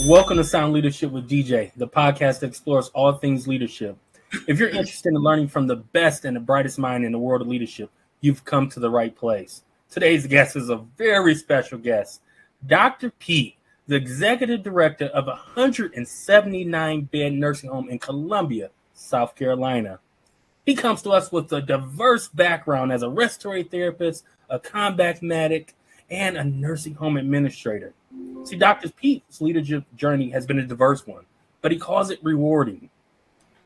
Welcome to Sound Leadership with DJ, the podcast that explores all things leadership. If you're interested in learning from the best and the brightest mind in the world of leadership, you've come to the right place. Today's guest is a very special guest, Dr. Pete, the executive director of a 179-bed nursing home in Columbia, South Carolina. He comes to us with a diverse background as a respiratory therapist, a combat medic, and a nursing home administrator. See, Dr. Pete's leadership journey has been a diverse one, but he calls it rewarding.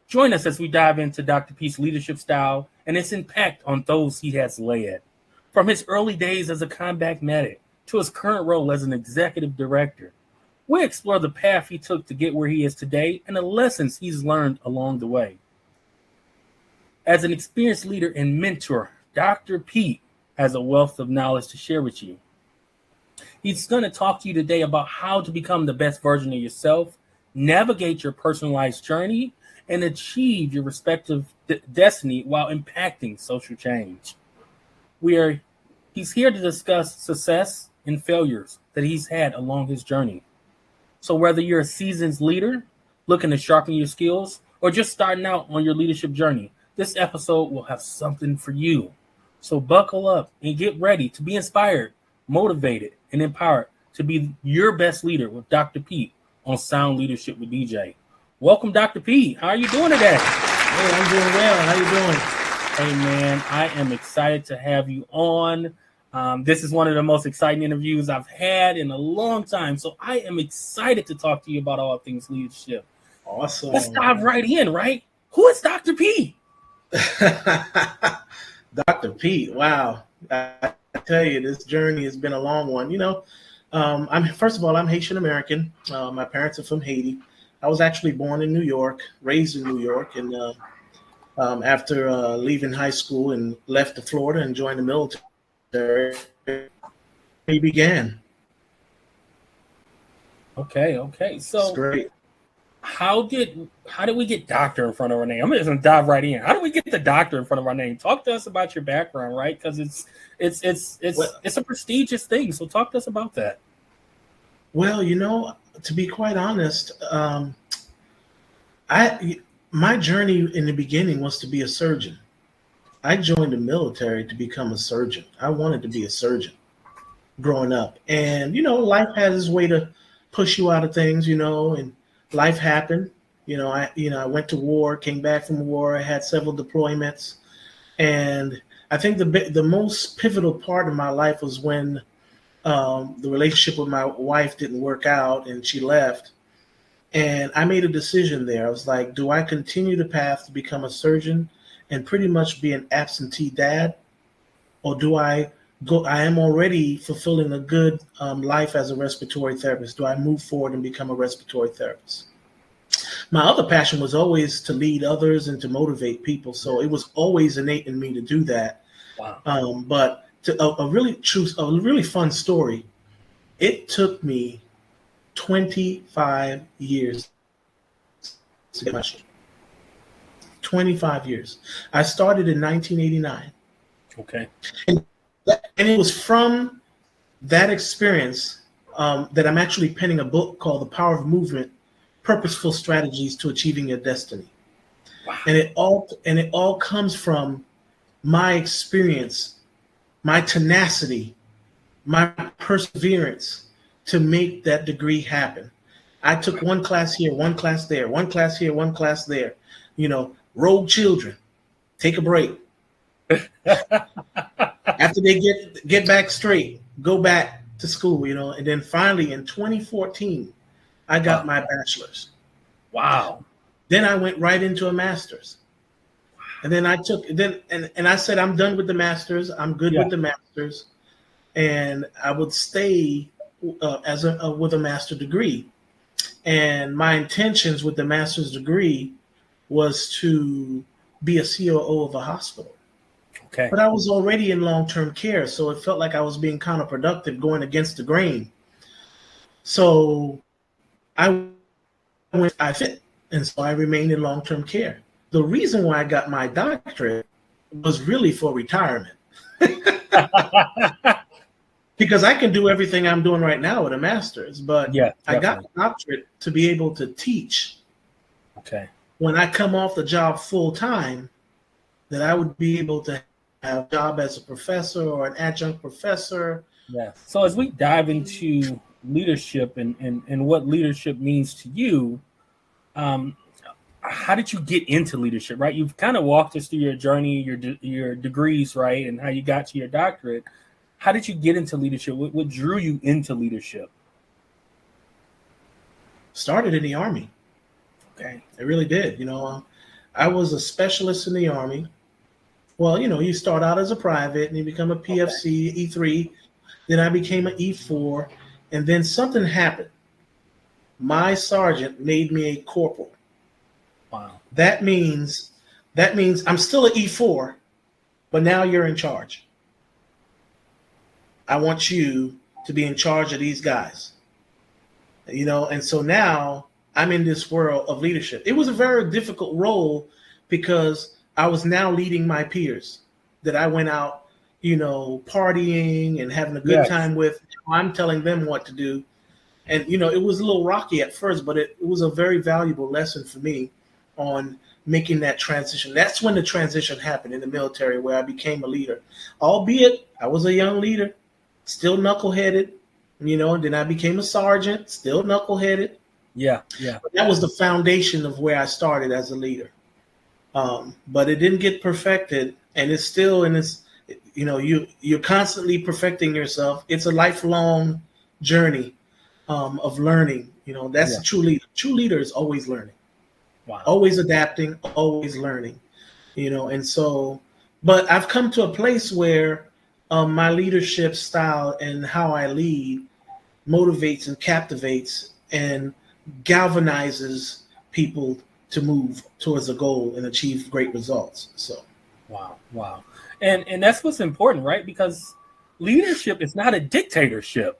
Join us as we dive into Dr. Pete's leadership style and its impact on those he has led. From his early days as a combat medic to his current role as an executive director, we explore the path he took to get where he is today and the lessons he's learned along the way. As an experienced leader and mentor, Dr. Pete has a wealth of knowledge to share with you. He's going to talk to you today about how to become the best version of yourself, navigate your personalized journey, and achieve your respective destiny while impacting social change. He's here to discuss success and failures that he's had along his journey. So whether you're a seasoned leader looking to sharpen your skills or just starting out on your leadership journey, this episode will have something for you. So buckle up and get ready to be inspired, motivated, and empowered to be your best leader with Dr. Pete on Sound Leadership with DJ. Welcome, Dr. Pete. How are you doing today? Hey, I'm doing well. How you doing? Hey, man, I am excited to have you on. This is one of the most exciting interviews I've had in a long time, so I am excited to talk to you about all things leadership. Awesome. Let's dive right in, right? Who is Dr. Pete? Dr. Pete, wow. I tell you, this journey has been a long one. First of all, I'm Haitian American. My parents are from Haiti. I was actually born in New York, raised in New York, and after leaving high school and left to Florida and joined the military, he began. Okay. So it's great. How did we get doctor in front of our name? I'm just gonna dive right in. How do we get the doctor in front of our name? Talk to us about your background, right? Because it's a prestigious thing. So talk to us about that. Well, to be quite honest, my journey in the beginning was to be a surgeon. I joined the military to become a surgeon. I wanted to be a surgeon growing up, and life has its way to push you out of things, and life happened. I went to war, came back from war. I had several deployments, and I think the most pivotal part of my life was when the relationship with my wife didn't work out and she left. And I made a decision there. I was like, do I continue the path to become a surgeon and pretty much be an absentee dad? Or do I go? I am already fulfilling a good life as a respiratory therapist. Do I move forward and become a respiratory therapist? My other passion was always to lead others and to motivate people. So it was always innate in me to do that. Wow. But a really fun story. It took me 25 years to get my shit. 25 years. I started in 1989. Okay. And it was from that experience that I'm actually penning a book called The Power of Movement: Purposeful Strategies to Achieving Your Destiny. Wow. And it all comes from my experience, my tenacity, my perseverance to make that degree happen. I took one class here, one class there, one class here, one class there. Rogue children, take a break. After they get back straight, go back to school, and then finally in 2014, I got my bachelor's. Wow. Then I went right into a master's. And then I said, I'm done with the master's. I'm good with the master's. And I would stay with a master's degree. And my intentions with the master's degree was to be a COO of a hospital. Okay. But I was already in long-term care, so it felt like I was being counterproductive, going against the grain. So I fit, and so I remained in long-term care. The reason why I got my doctorate was really for retirement. because I can do everything I'm doing right now with a master's, but Yeah, I got definitely. a doctorate to be able to teach Okay. when I come off the job full time, that I would be able to have a job as a professor or an adjunct professor. Yeah. So as we dive into leadership and what leadership means to you, um, how did you get into leadership? Right, you've kind of walked us through your journey, your degrees, right, and how you got to your doctorate. How did you get into leadership? What drew you into leadership? Started in the Army. Okay. It really did. I was a specialist in the Army. Well, you start out as a private and you become a Okay. PFC, E3. Then I became an E4. And then something happened. My sergeant made me a corporal. Wow. That means I'm still an E4, but now you're in charge. I want you to be in charge of these guys. And so now I'm in this world of leadership. It was a very difficult role because I was now leading my peers that I went out, partying and having a good Yes. time with. I'm telling them what to do. And, it was a little rocky at first, but it was a very valuable lesson for me on making that transition. That's when the transition happened in the military where I became a leader, albeit I was a young leader, still knuckleheaded, and then I became a sergeant, still knuckleheaded. Yeah. Yeah. But that was the foundation of where I started as a leader. But it didn't get perfected, and it's still in this. You're constantly perfecting yourself. It's a lifelong journey of learning. That's Yeah. the true leader. True leader is always learning, Wow. always adapting, always learning. And so, but I've come to a place where my leadership style and how I lead motivates and captivates and galvanizes people to move towards a goal and achieve great results. So, Wow. Wow. And that's what's important, right? Because leadership is not a dictatorship.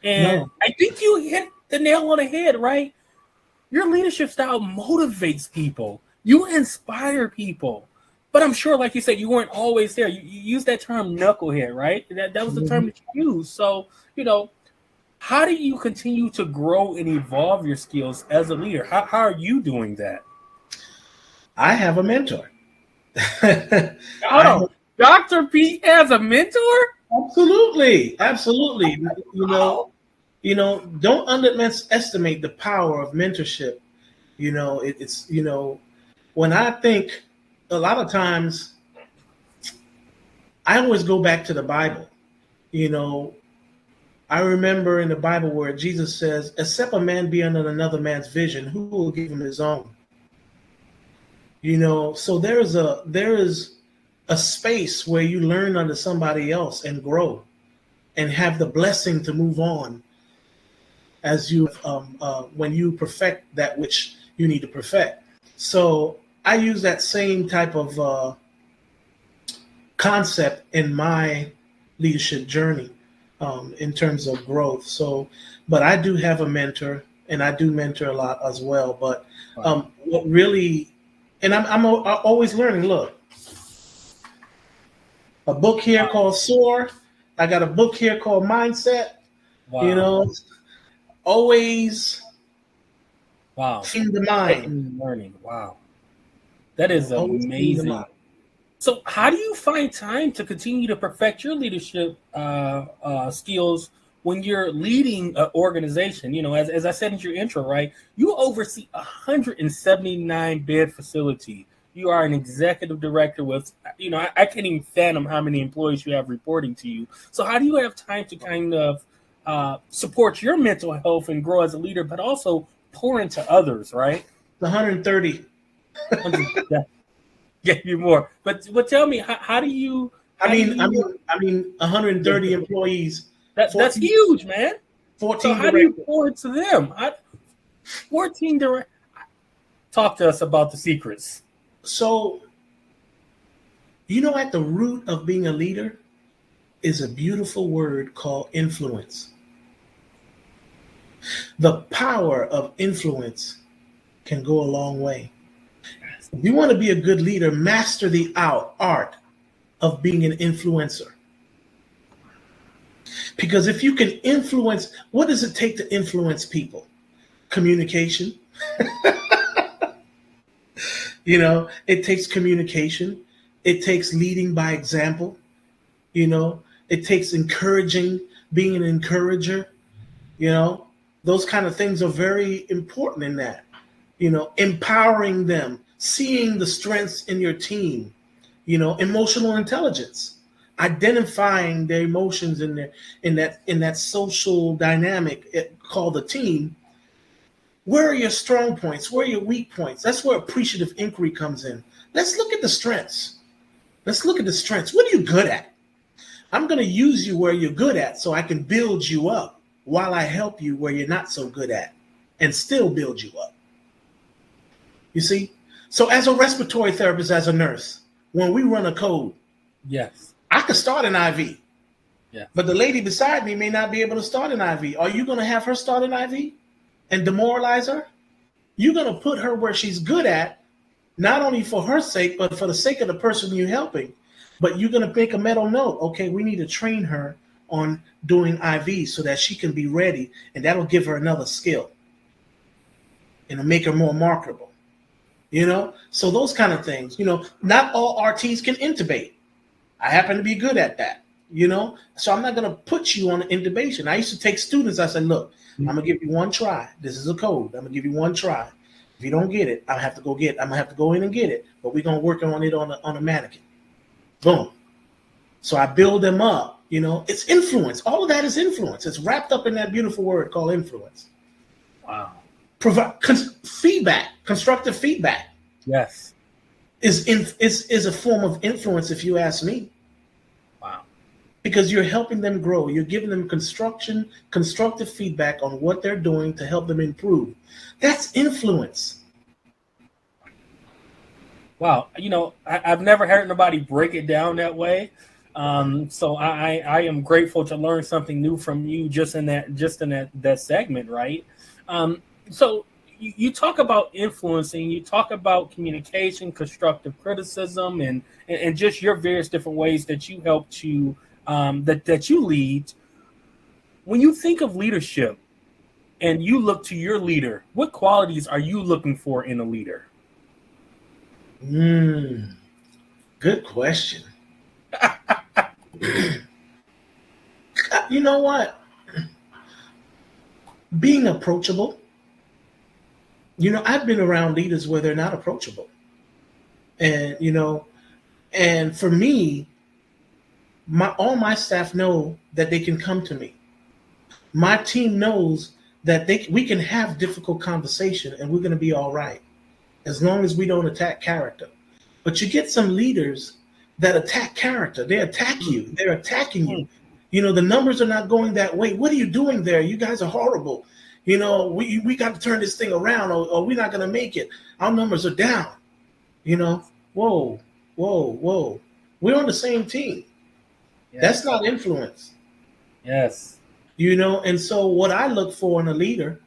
And no, I think you hit the nail on the head, right? Your leadership style motivates people. You inspire people. But I'm sure, like you said, you weren't always there. You used that term knucklehead, right? That was the term that you used. So, how do you continue to grow and evolve your skills as a leader? How are you doing that? I have a mentor. Hold I on. Dr. Pete has a mentor? absolutely, absolutely. Wow. Don't underestimate the power of mentorship. It's when I think a lot of times I always go back to the Bible. You know, I remember in the Bible where Jesus says, "Except a man be under another man's vision, who will give him his own?" So there is a space where you learn under somebody else and grow and have the blessing to move on as you when you perfect that which you need to perfect. So I use that same type of concept in my leadership journey in terms of growth. So, but I do have a mentor, and I do mentor a lot as well. But Wow. what really, and I'm always learning. Look, a book here called Soar. I got a book here called Mindset. You Wow. know, always Wow. feeding the mind. Learning. Wow. That is Always feeding the mind. amazing. So, how do you find time to continue to perfect your leadership skills when you're leading an organization? As I said in your intro, right? You oversee a 179 bed facility. You are an executive director with, I can't even fathom how many employees you have reporting to you. So, how do you have time to kind of support your mental health and grow as a leader, but also pour into others, right? 130. Get you more. But tell me, how do you I how do mean, I you mean, I mean, 130 employees, that's 14, huge, man. So 14 how do you directors. pour into them? 14 direct. Talk to us about the secrets. So, at the root of being a leader is a beautiful word called influence. The power of influence can go a long way. If you want to be a good leader, master the art of being an influencer. Because if you can influence, what does it take to influence people? Communication. It takes communication. It takes leading by example. You know, it takes encouraging, being an encourager. You know, those kind of things are very important in that. Empowering them, seeing the strengths in your team, emotional intelligence, identifying their emotions in that social dynamic called the team. Where are your strong points? Where are your weak points? That's where appreciative inquiry comes in. Let's look at the strengths. Let's look at the strengths. What are you good at? I'm going to use you where you're good at so I can build you up while I help you where you're not so good at and still build you up. You see? So as a respiratory therapist, as a nurse, when we run a code, yes, I could start an IV. Yeah. But the lady beside me may not be able to start an IV. Are you going to have her start an IV and demoralize her? You're going to put her where she's good at, not only for her sake, but for the sake of the person you're helping. But you're going to make a mental note. Okay, we need to train her on doing IV so that she can be ready, and that'll give her another skill and it'll make her more marketable. So those kind of things. Not all RTs can intubate. I happen to be good at that. So I'm not going to put you on intubation. I used to take students. I said, look, I'm going to give you one try. This is a code. I'm going to give you one try. If you don't get it, I'm going to have to go in and get it. But we're going to work on it on a mannequin. Boom. So I build them up. It's influence. All of that is influence. It's wrapped up in that beautiful word called influence. Wow. Provide feedback, constructive feedback. Yes. Is a form of influence, if you ask me. Wow. Because you're helping them grow. You're giving them constructive feedback on what they're doing to help them improve. That's influence. Wow. I've never heard nobody break it down that way. So I am grateful to learn something new from you just in that segment, right? So you talk about influencing, you talk about communication, constructive criticism, and just your various different ways that you help to that you lead. When you think of leadership and you look to your leader, what qualities are you looking for in a leader? Good question. You know what? Being approachable. I've been around leaders where they're not approachable. And for me, all my staff know that they can come to me. My team knows that we can have difficult conversation and we're going to be all right as long as we don't attack character. But you get some leaders that attack character. They attack you. They're attacking you. The numbers are not going that way. What are you doing there? You guys are horrible. We got to turn this thing around or we're not going to make it. Our numbers are down. Whoa. We're on the same team. Yes. That's not influence. Yes. And so what I look for in a leader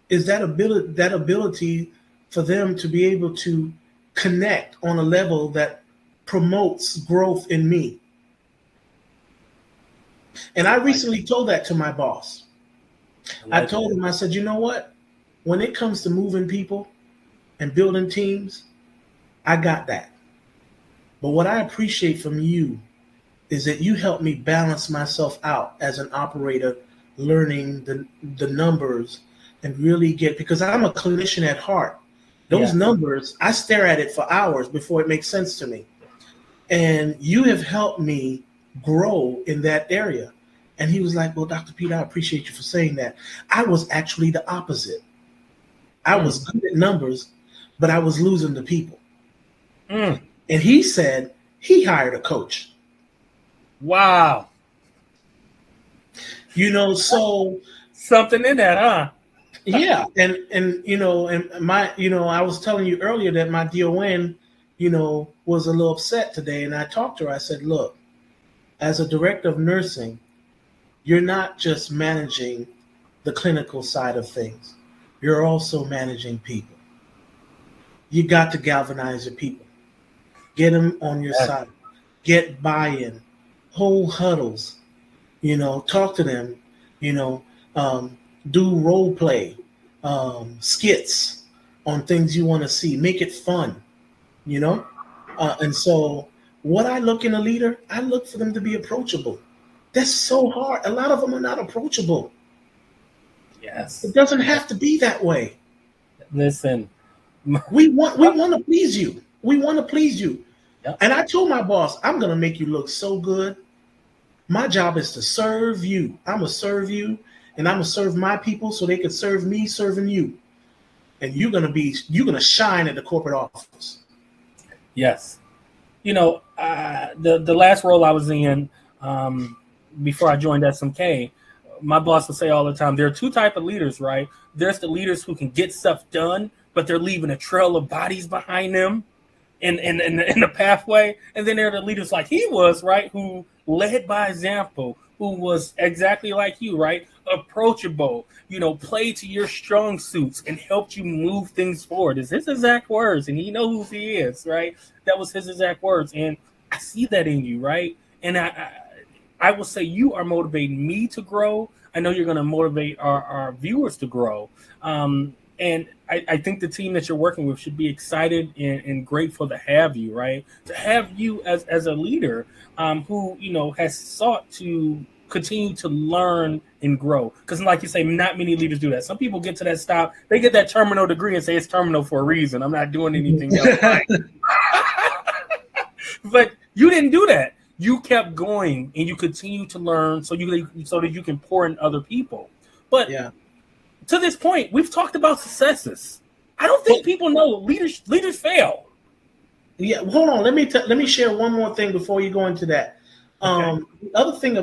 is that ability for them to be able to connect on a level that promotes growth in me. And I recently told that to my boss. I told him, I said, you know what? When it comes to moving people and building teams, I got that. But what I appreciate from you is that you help me balance myself out as an operator, learning the numbers and really because I'm a clinician at heart. Those numbers, I stare at it for hours before it makes sense to me. And you have helped me grow in that area. And he was like, well, Dr. Peter, I appreciate you for saying that. I was actually the opposite. I was good at numbers, but I was losing the people. And he said he hired a coach. Wow. So something in that, huh? Yeah. And I was telling you earlier that my DON, was a little upset today. And I talked to her. I said, look, as a director of nursing, you're not just managing the clinical side of things. You're also managing people. You got to galvanize your people. Get them on your side. Get buy-in. Hold huddles. talk to them, you know, do role play, skits on things you want to see, make it fun, you know. And so, what I look in a leader, I look for them to be approachable. That's so hard. A lot of them are not approachable. It Yes. doesn't have to be that way. Listen. We want to please you. We want to please you. Yep. And I told my boss, I'm gonna make you look so good. My job is to serve you. I'm gonna serve you, and I'm gonna serve my people so they can serve me, serving you. And you're gonna shine at the corporate office. Yes. The last role I was in before I joined SMK, my boss would say all the time, there are two type of leaders, right? There's the leaders who can get stuff done, but they're leaving a trail of bodies behind them in the pathway. And then there are the leaders like he was, right, who led by example, who was exactly like you, right? Approachable, played to your strong suits and helped you move things forward. Is his exact words, and you know who he is, right? That was his exact words, and I see that in you, right? And I will say you are motivating me to grow. I know you're going to motivate our viewers to grow. And I think the team that you're working with should be excited and grateful to have you, right? To have you as a leader who, has sought to continue to learn and grow. Because like you say, not many leaders do that. Some people get to that stop, they get that terminal degree and say it's terminal for a reason. I'm not doing anything else. Right? But you didn't do that. You kept going and you continue to learn so that you can pour in other people. But Yeah. To this point, we've talked about successes. I don't think people know leaders fail. Yeah, hold on. Let me share one more thing before you go into that. Okay. The other thing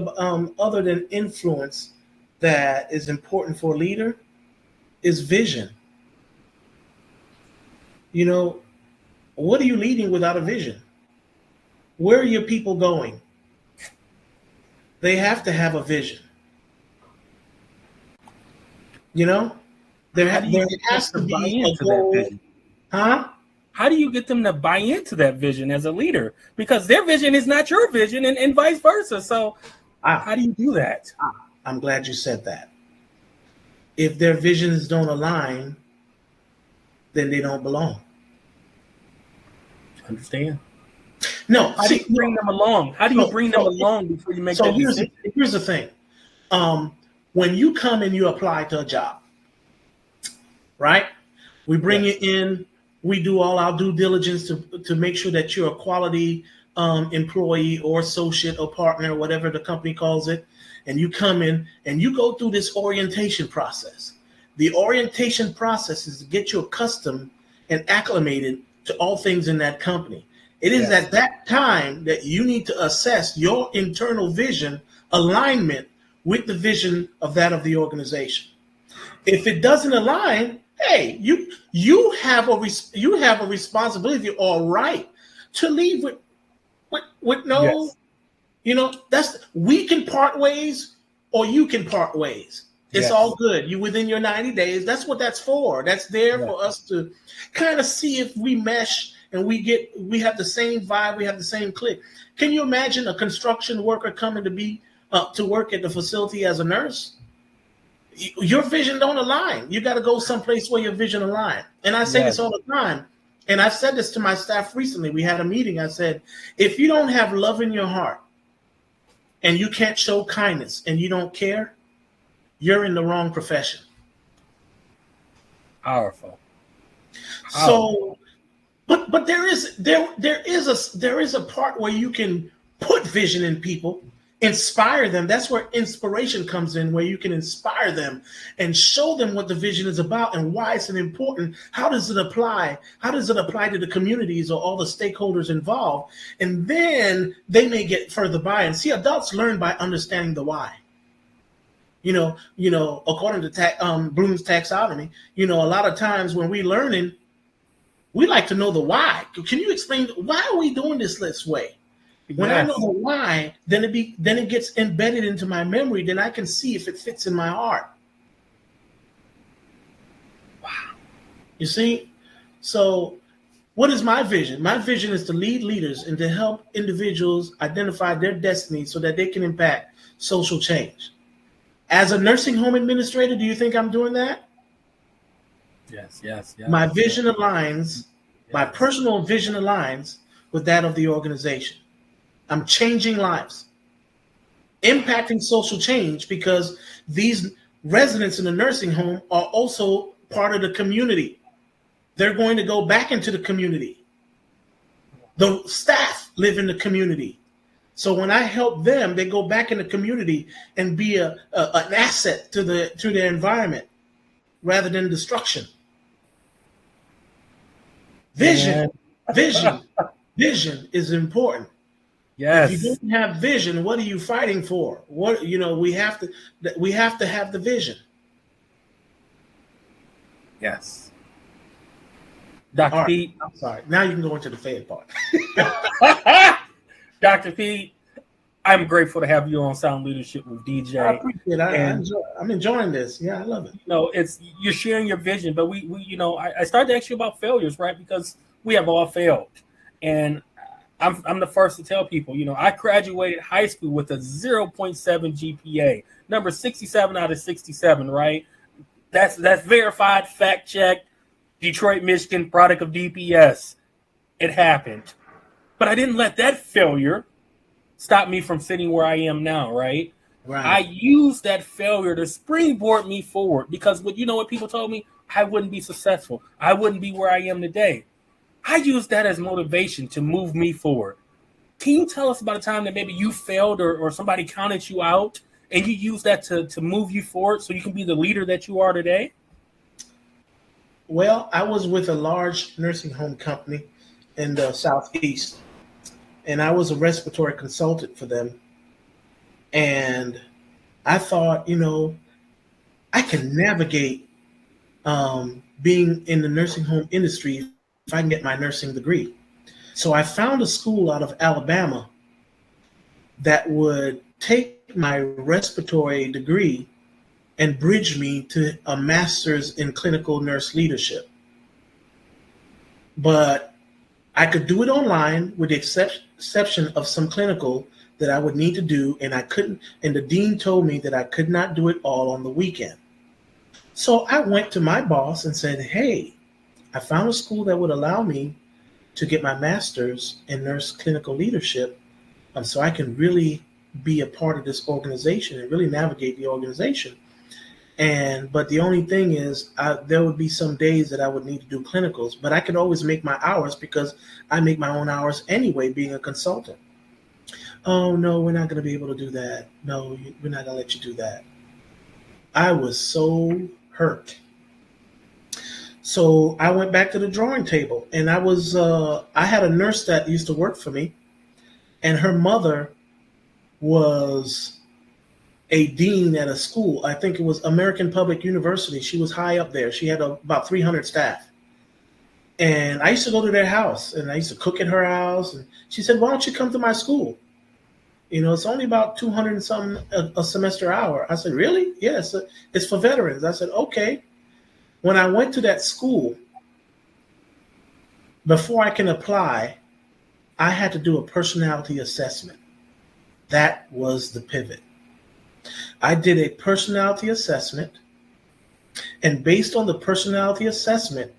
other than influence that is important for a leader is vision. What are you leading without a vision? Where are your people going? They have to have a vision. There How do you get them has to to buy be a into that goal, vision? huh? How do you get them to buy into that vision as a leader? Because their vision is not your vision and vice versa. So how do you do that? I'm glad you said that. If their visions don't align, then they don't belong. Understand? No, How do you bring them along? How do you bring them along before you make that decision? Here's the thing. When you come and you apply to a job, right? We bring you in. We do all our due diligence to make sure that you're a quality employee or associate or partner, whatever the company calls it. And you come in and you go through this orientation process. The orientation process is to get you accustomed and acclimated to all things in that company. It is at that time that you need to assess your internal vision alignment with the vision of the organization. If it doesn't align, hey, you have a responsibility or right to leave with no, we can part ways or you can part ways. It's all good. You within your 90 days. That's what that's for. That's there for us to kind of see if we mesh and we have the same vibe, we have the same click. Can you imagine a construction worker coming to work at the facility as a nurse? Your vision don't align. You got to go someplace where your vision align. And I say this all the time. And I've said this to my staff recently. We had a meeting. I said, if you don't have love in your heart and you can't show kindness and you don't care, you're in the wrong profession. Powerful. So, but there is a part where you can put vision in people, inspire them. That's where inspiration comes in, where you can inspire them and show them what the vision is about and why it's important. How does it apply? How does it apply to the communities or all the stakeholders involved? And then they may get further buy-in. See, adults learn by understanding the why. According to Bloom's taxonomy, a lot of times when we're learning, we like to know the why. Can you explain why are we doing this way? When I know the why, then it gets embedded into my memory. Then I can see if it fits in my heart. Wow. You see? So what is my vision? My vision is to lead leaders and to help individuals identify their destiny so that they can impact social change. As a nursing home administrator, do you think I'm doing that? Yes, yes, yes. My vision aligns, my Yes. personal vision aligns with that of the organization. I'm changing lives, impacting social change because these residents in the nursing home are also part of the community. They're going to go back into the community. The staff live in the community. So when I help them, they go back in the community and be an asset to their environment rather than destruction. Vision, Man. vision, vision is important. If you Yes. don't have vision, what are you fighting for? What we have to have the vision. Yes. All Dr. right, Pete. I'm sorry. Now you can go into the fed part. Dr. Pete, I'm grateful to have you on Sound Leadership with I DJ. appreciate it. And I'm enjoying this. Yeah, I love it. it's you're sharing your vision, but we I started to ask you about failures, right? Because we have all failed. And I'm the first to tell people, I graduated high school with a 0.7 GPA, number 67 out of 67, right? That's verified, fact checked, Detroit, Michigan, product of DPS. It happened. But I didn't let that failure stop me from sitting where I am now, right? I Right. used that failure to springboard me forward because what people told me? I wouldn't be successful. I wouldn't be where I am today. I used that as motivation to move me forward. Can you tell us about a time that maybe you failed or somebody counted you out and you used that to move you forward so you can be the leader that you are today? Well, I was with a large nursing home company in the southeast, and I was a respiratory consultant for them. And I thought, I can navigate being in the nursing home industry if I can get my nursing degree. So I found a school out of Alabama that would take my respiratory degree and bridge me to a master's in clinical nurse leadership. But I could do it online with the exception of some clinical that I would need to do, and I couldn't. And the dean told me that I could not do it all on the weekend. So I went to my boss and said, "Hey, I found a school that would allow me to get my master's in nurse clinical leadership, so I can really be a part of this organization and really navigate the organization. But the only thing is, there would be some days that I would need to do clinicals, but I could always make my hours because I make my own hours anyway, being a consultant." "Oh no, we're not going to be able to do that. No, we're not going to let you do that." I was so hurt. So I went back to the drawing table, and I had a nurse that used to work for me, and her mother was a dean at a school. I think it was American Public University. She was high up there. She had about 300 staff. And I used to go to their house, and I used to cook at her house. And she said, "Why don't you come to my school? It's only about 200 and something a semester hour." I said, "Really?" "Yes, it's for veterans." I said, "Okay." When I went to that school, before I can apply, I had to do a personality assessment. That was the pivot. I did a personality assessment, and based on the personality assessment,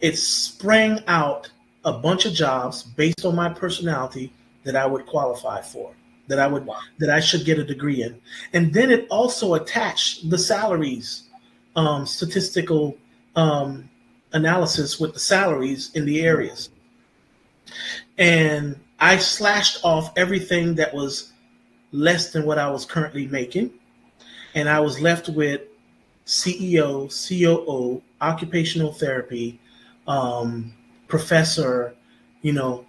it sprang out a bunch of jobs based on my personality that I would qualify for, Wow. that I should get a degree in. And then it also attached the salaries, statistical analysis with the salaries in the areas. And I slashed off everything that was less than what I was currently making. And I was left with CEO, COO, occupational therapy, professor. You know,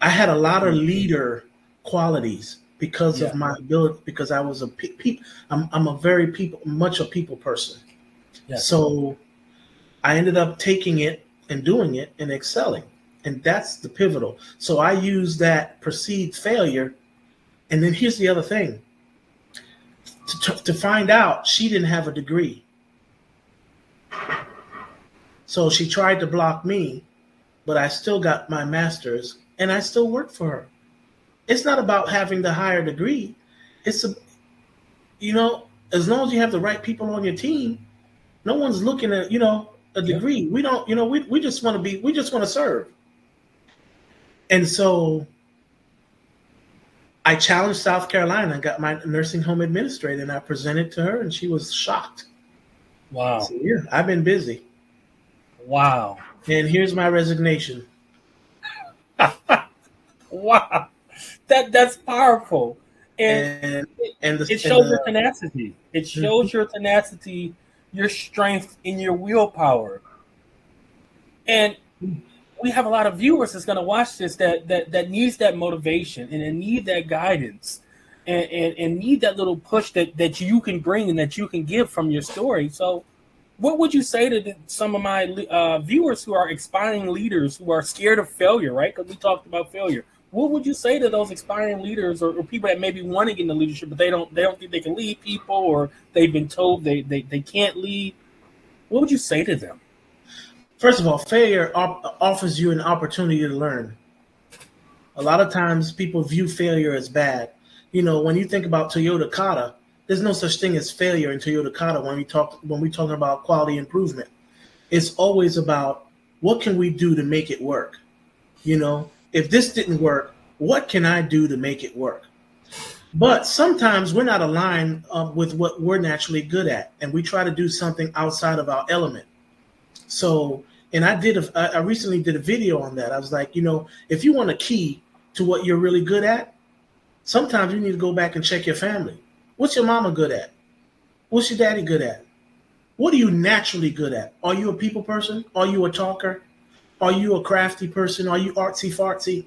I had a lot of leader qualities because of Yeah. my ability. Because I was I'm a very much a people person. Yes. So I ended up taking it and doing it and excelling, and that's the pivotal. So I use that perceived failure, and then here's the other thing: to find out she didn't have a degree. So she tried to block me, but I still got my master's and I still work for her. It's not about having the higher degree. It's as long as you have the right people on your team, no one's looking at, a Yep. degree. We don't, we just want to we just want to serve. And so I challenged South Carolina and got my nursing home administrator, and I presented to her, and she was shocked. Wow. So, yeah, I've been busy. Wow. And here's my resignation. Wow. That's powerful. And And it, and the it and shows your the tenacity. It Mhm. shows your tenacity, your strength, and your willpower. And we have a lot of viewers that's going to watch this that needs that motivation and they need that guidance and need that little push that you can bring and that you can give from your story. So what would you say to some of my viewers who are aspiring leaders who are scared of failure, right? Because we talked about failure. What would you say to those aspiring leaders or people that maybe want to get into leadership, but they don't think they can lead people or they've been told they can't lead? What would you say to them? First of all, failure offers you an opportunity to learn. A lot of times people view failure as bad. When you think about Toyota Kata, there's no such thing as failure in Toyota Kata when we talking about quality improvement. It's always about what can we do to make it work. If this didn't work, what can I do to make it work? But sometimes we're not aligned with what we're naturally good at, and we try to do something outside of our element. So, and I recently did a video on that. I was like, if you want a key to what you're really good at, sometimes you need to go back and check your family. What's your mama good at? What's your daddy good at? What are you naturally good at? Are you a people person? Are you a talker? Are you a crafty person? Are you artsy fartsy?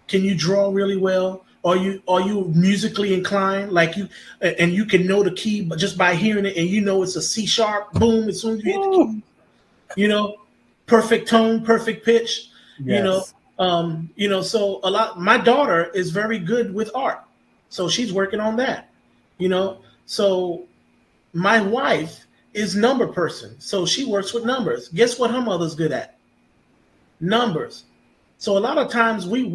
Can you draw really well? Are you musically inclined? Like and you can know the key but just by hearing it, and it's a C sharp. Boom! As soon as you hit the Woo! key, you know, perfect tone, perfect pitch. You know, Yes. So a lot. My daughter is very good with art, so she's working on that. So my wife is number person, so she works with numbers. Guess what her mother's good at? Numbers. So a lot of times we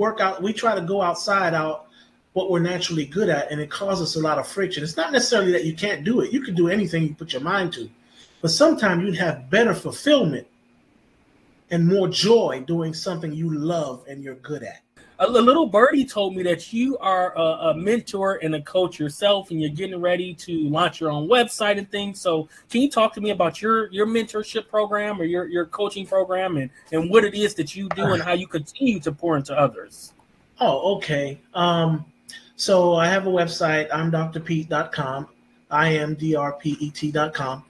try to go outside out what we're naturally good at, and it causes a lot of friction. It's not necessarily that you can't do it. You can do anything you put your mind to. But sometimes you'd have better fulfillment and more joy doing something you love and you're good at. A little birdie told me that you are a mentor and a coach yourself, and you're getting ready to launch your own website and things. So, can you talk to me about your mentorship program or your coaching program and what it is that you do and how you continue to pour into others? Oh, okay. So I have a website, imdrpete.com, imdrpet.com.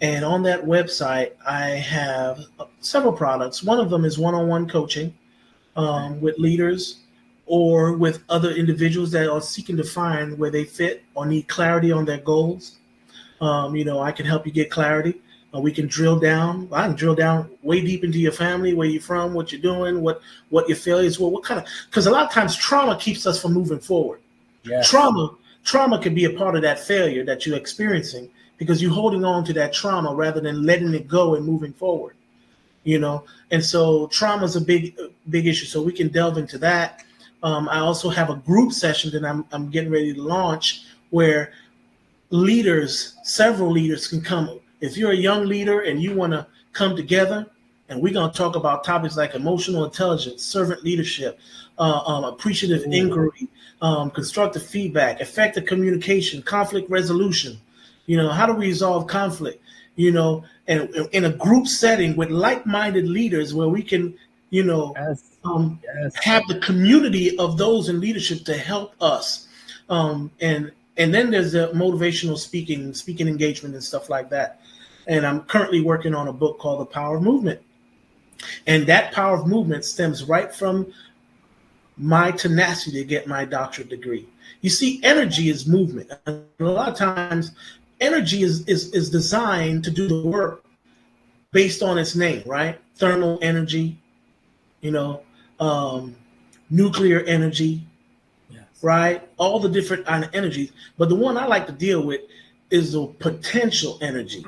And on that website, I have several products. One of them is one-on-one coaching with leaders or with other individuals that are seeking to find where they fit or need clarity on their goals. I can help you get clarity. We can drill down. I can drill down way deep into your family, where you're from, what you're doing, what your failures were, what kind of. Because a lot of times trauma keeps us from moving forward. Yes. Trauma can be a part of that failure that you're experiencing because you're holding on to that trauma rather than letting it go and moving forward. And so trauma is a big issue. So we can delve into that. I also have a group session that I'm getting ready to launch where several leaders can come. If you're a young leader and you want to come together, and we're going to talk about topics like emotional intelligence, servant leadership, appreciative Ooh. inquiry, constructive feedback, effective communication, conflict resolution, how to resolve conflict, and in a group setting with like-minded leaders where we can, Yes. um, Yes. have the community of those in leadership to help us. And then there's the motivational speaking engagement and stuff like that. And I'm currently working on a book called The Power of Movement. And that power of movement stems right from my tenacity to get my doctorate degree. You see, energy is movement. And a lot of times, energy is designed to do the work based on its name, right? Thermal energy, you know, um, nuclear energy, Yes. right? All the different kind of energies. But the one I like to deal with is the potential energy.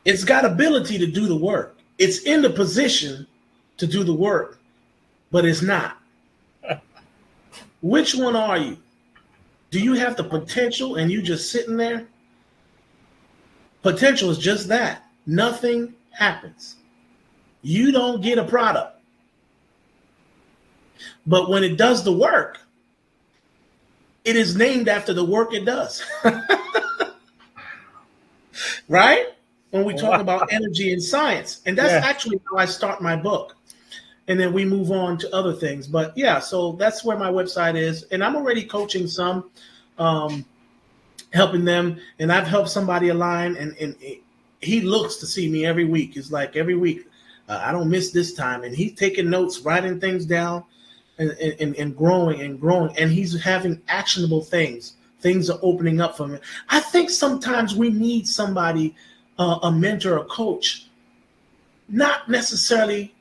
It's got ability to do the work. It's in the position to do the work, but it's not. Which one are you? Do you have the potential and you just sitting there? Potential is just that. Nothing happens. You don't get a product. But when it does the work, it is named after the work it does. Right? When we talk about energy and science. And that's actually how I start my book. And then we move on to other things. But yeah, so that's where my website is. And I'm already coaching some, helping them. And I've helped somebody align, and he looks to see me every week. It's like every week, I don't miss this time. And he's taking notes, writing things down, and growing and growing. And he's having actionable things. Things are opening up for him. I think sometimes we need somebody, a mentor, a coach, not necessarily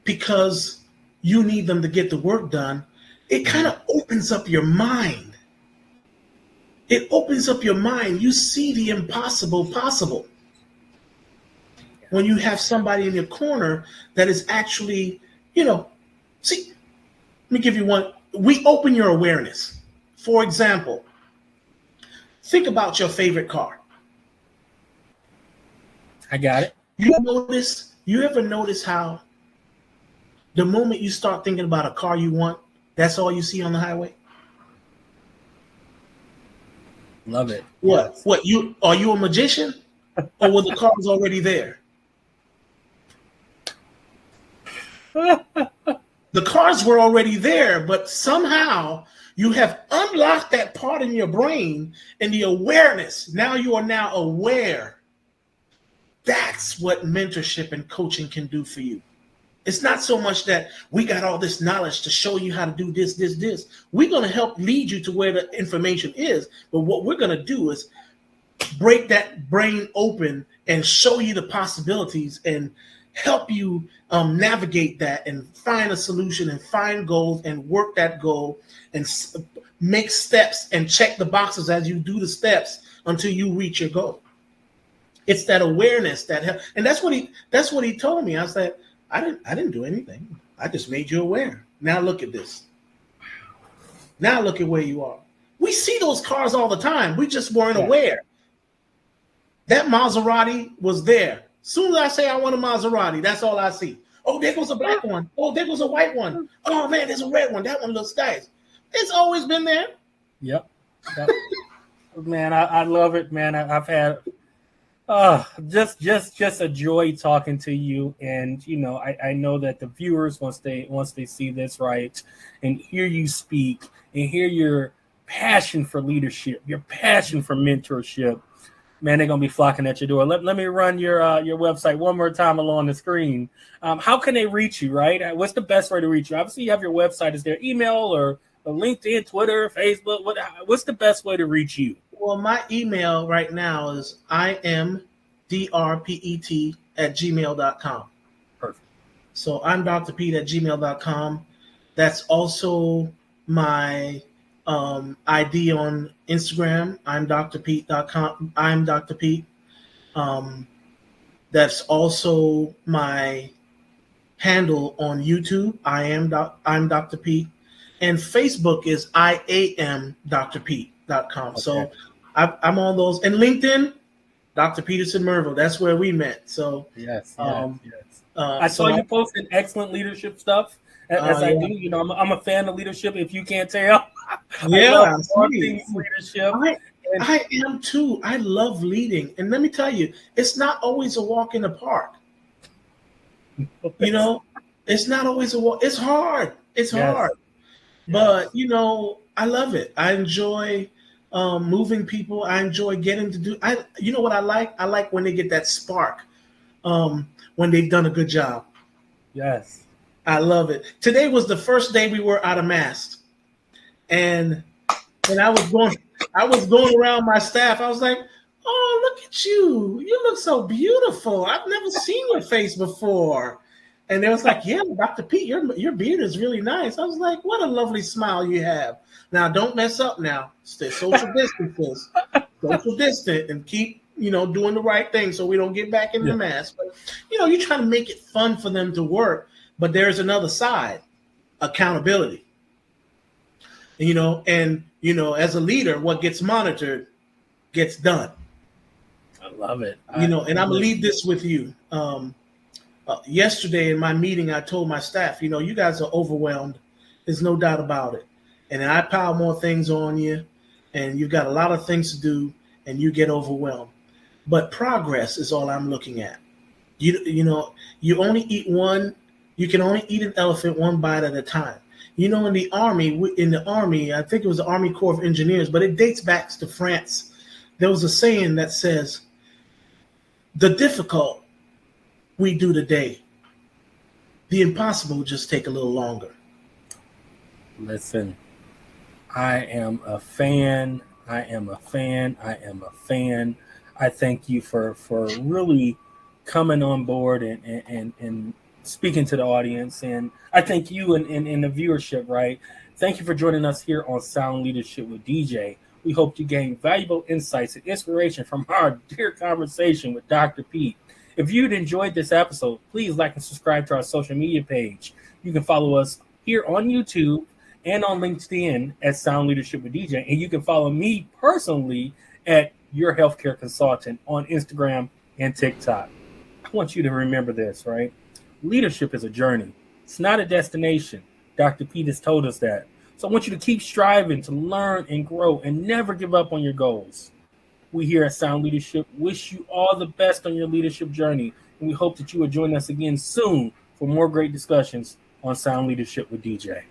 because you need them to get the work done. It kind of opens up your mind. It opens up your mind. You see the impossible possible. When you have somebody in your corner that is actually, see, let me give you one. We open your awareness. For example, think about your favorite car. I got it. You ever notice how the moment you start thinking about a car you want, that's all you see on the highway? Love it. What? Yes. What? Are you a magician? Or were the cars already there? The cars were already there, but somehow you have unlocked that part in your brain and the awareness. Now you are now aware. That's what mentorship and coaching can do for you. It's not so much that we got all this knowledge to show you how to do this. We're going to help lead you to where the information is. But what we're going to do is break that brain open and show you the possibilities and help you navigate that and find a solution and find goals and work that goal and make steps and check the boxes as you do the steps until you reach your goal. It's that awareness that helps. And that's what he told me. I said, I didn't do anything. I just made you aware. Now look at this. Now look at where you are. We see those cars all the time. We just weren't aware. That Maserati was there. Soon as I say I want a Maserati, that's all I see. Oh, there goes a black one. Oh, there goes a white one. Oh man, there's a red one. That one looks nice. It's always been there. Yep. Man, I love it, man. I've had just a joy talking to you, and I know that the viewers once they see this right and hear you speak and hear your passion for leadership, your passion for mentorship, man, they're gonna be flocking at your door. Let me run your website one more time along the screen. How can they reach you? Right? What's the best way to reach you? Obviously, you have your website. Is there email or LinkedIn, Twitter, Facebook? What's the best way to reach you? Well, my email right now is imdrpet@gmail.com. Perfect. So I'm Dr. Pete at gmail.com. That's also my ID on Instagram. I'm drpete.com. I'm Dr. Pete. That's also my handle on YouTube. I'm Dr. Pete. And Facebook is iamdrpete.com. Okay. So I'm on those. And LinkedIn, Dr. Peterson Merville. That's where we met. So yes. I saw you posting excellent leadership stuff. As I do, I'm a fan of leadership. If you can't tell, I love all things leadership. I am too. I love leading, and let me tell you, it's not always a walk in the park. It's not always a walk. It's hard. It's hard. But, I love it. I enjoy moving people. I enjoy getting to do. You know what I like? I like when they get that spark when they've done a good job. Yes. I love it. Today was the first day we were out of masks. And I was going around my staff. I was like, oh, look at you. You look so beautiful. I've never seen your face before. And they was like, yeah, Dr. Pete, your beard is really nice. I was like, what a lovely smile you have. Now, don't mess up now. Stay social distance. Social distant and keep, doing the right thing so we don't get back in the mask. But, you're trying to make it fun for them to work. But there's another side, accountability. As a leader, what gets monitored gets done. I love it. And I'm gonna leave this with you. Yesterday in my meeting, I told my staff, you guys are overwhelmed. There's no doubt about it. And I pile more things on you, and you've got a lot of things to do, and you get overwhelmed. But progress is all I'm looking at. You only eat one. You can only eat an elephant one bite at a time. In the army, I think it was the Army Corps of Engineers, but it dates back to France. There was a saying that says, "The difficult we do today, the impossible will just take a little longer." Listen, I am a fan. I am a fan. I am a fan. I thank you for really coming on board and speaking to the audience. And I thank you and the viewership, right? Thank you for joining us here on Sound Leadership with DJ. We hope you gain valuable insights and inspiration from our dear conversation with Dr. Pete. If you'd enjoyed this episode, please like and subscribe to our social media page. You can follow us here on YouTube and on LinkedIn at Sound Leadership with DJ. And you can follow me personally at Your Healthcare Consultant on Instagram and TikTok. I want you to remember this, right? Leadership is a journey. It's not a destination. Dr. Pete has told us that. So I want you to keep striving to learn and grow and never give up on your goals. We here at Sound Leadership wish you all the best on your leadership journey, and we hope that you will join us again soon for more great discussions on Sound Leadership with DJ.